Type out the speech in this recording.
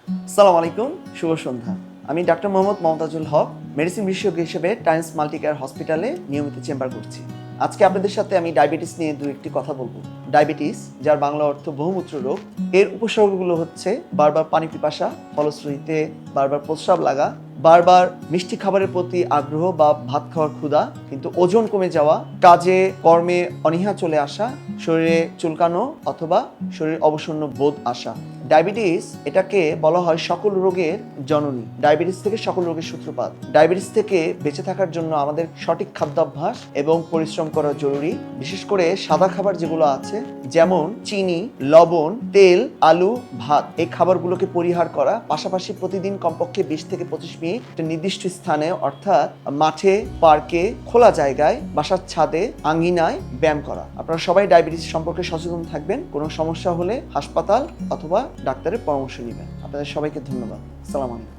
আসসালামু আলাইকুম, শুভ সন্ধ্যা। আমি ডাক্তার মোহাম্মদ মমতাজুল হক, মেডিসিন বিশেষজ্ঞ হিসেবে টাইমস মাল্টিকেয়ার হসপিটালে নিয়মিত চেম্বার করছি। আজকে আপনাদের সাথে আমি ডায়াবেটিস নিয়ে একটি কথা বলবো। ডায়াবেটিস, যার বাংলা অর্থ বহুমূত্র রোগ, এর উপসর্গগুলো হচ্ছে বারবার পানি পিপাসা, ফলশ্রুতিতে বারবার প্রস্রাব লাগা, বারবার মিষ্টি খাবারের প্রতি আগ্রহ বা ভাত খাওয়ার ক্ষুধা, কিন্তু ওজন কমে যাওয়া, কাজে কর্মে অনীহা চলে আসা, শরীরে চুলকানো অথবা শরীর অবসন্ন বোধ আসা। ডায়াবেটিস, এটাকে বলা হয় সকল রোগের জননী। ডায়াবেটিস থেকে সকল রোগের সূত্রপাত। ডায়াবেটিস থেকে বেঁচে থাকার জন্য আমাদের সঠিক খাদ্যাভ্যাস এবং পরিশ্রম করা জরুরি। বিশেষ করে সাদা খাবার যেগুলো আছে, যেমন চিনি, লবণ, তেল, আলু, ভাত, এই খাবারগুলোকে পরিহার করা। পাশাপাশি প্রতিদিন কমপক্ষে 20 থেকে 25 মিনিট একটা নির্দিষ্ট স্থানে, অর্থাৎ মাঠে, পার্কে, খোলা জায়গায়, বাসার ছাদে, আঙ্গিনায় ব্যায়াম করা। আপনারা সবাই ডায়াবেটিস সম্পর্কে সচেতন থাকবেন। কোনো সমস্যা হলে হাসপাতাল অথবা ডাক্তারের পরামর্শ নেবেন। আপনাদের সবাইকে ধন্যবাদ। আসসালামু আলাইকুম।